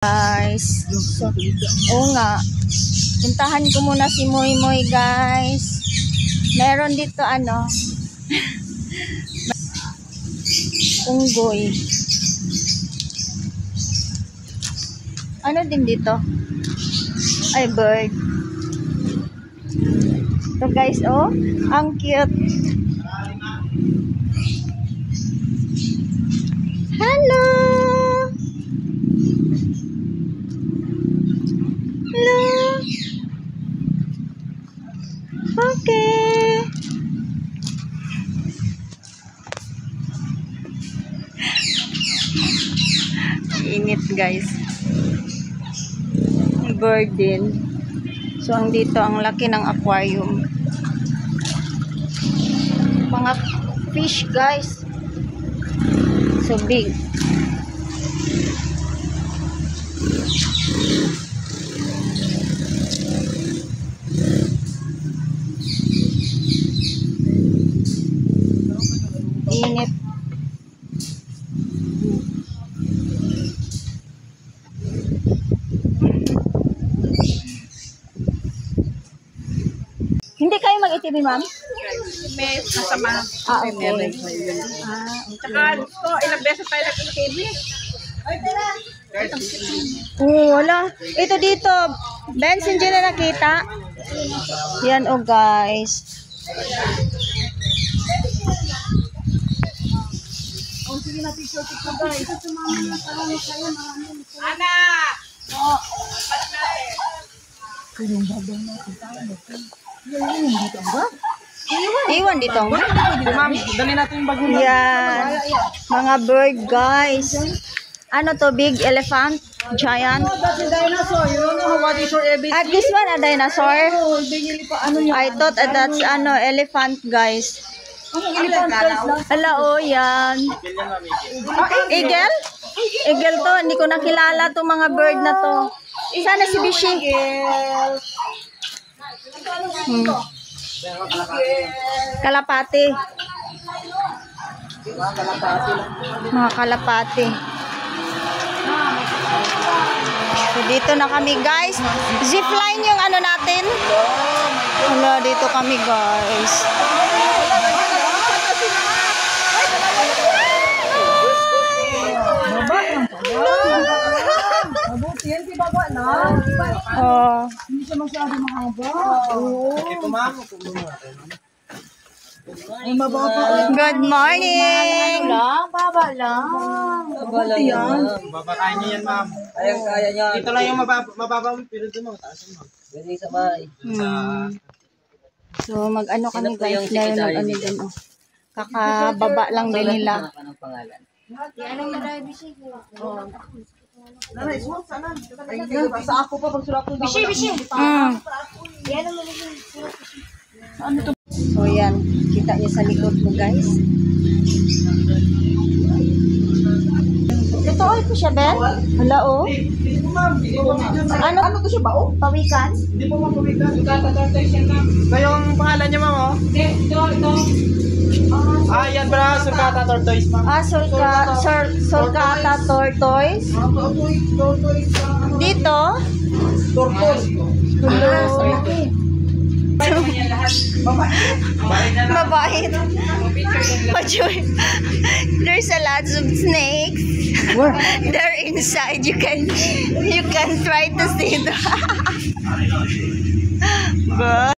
Guys, so, oo nga, puntahan ko muna si Moy Moy guys. Meron dito ano unggoy. Ano din dito? Ay, bird. So guys, oh, ang cute. Hello. Hello. Okay. Init guys. Bird din. So ang dito ang laki ng aquarium. Mga fish guys. So big. Init. Hindi kayo mag-itibin, ma'am? May kasama. Okay. Okay. Tsaka, ilang beses tayo nag-TV. Wala. Ito dito. Benson dyan na nakita. Yan, oh guys. Sige na, picture guys. Ana! Iwan dito. Ma'am, dali natin yung bago. Yan. Mga bird guys. Ano to? Big elephant? Giant? That's a dinosaur. You don't know what is your everything. At this one, a dinosaur? Ano yung I thought that's elephant guys. Hala, oh, yan. Eagle? Eagle to. Hindi ko nakilala to mga bird na to. Sana si Bishi. Kalapati. Mga kalapati. So dito na kami guys. Zipline yung ano natin. Hala, dito kami guys. Yan si baba na. Oh. Hindi siya masyado mahaba. Ito ma'am. Ay, mababa. Good morning. Baba lang. Baba lang yan. Babakain niyo yan, ma'am. Kaya niya. Ito lang yung mababa mo, pero doon mo, taas mo. Galing sabay. So mag-ano kami guys, na yung ano din oh. Kakababa lang din nila. Anong pangalan? Nanay, suot sana. Sa ako pa, pagsulat ko. Bishi. So yan, kita niyo sa likod ko guys. Ito ay ko siya, Ben? Hala oh. Ano to siya ba oh? Pawikan? Hindi po mapawikan. Kayong pangalan niyo, ma'am, oh? Yan ba? Sulcata tortoise, ma'am. Sulcata tortoise. Dito? Tortoise. Mabait. There's a lot of snakes. They're inside. You can try to see them.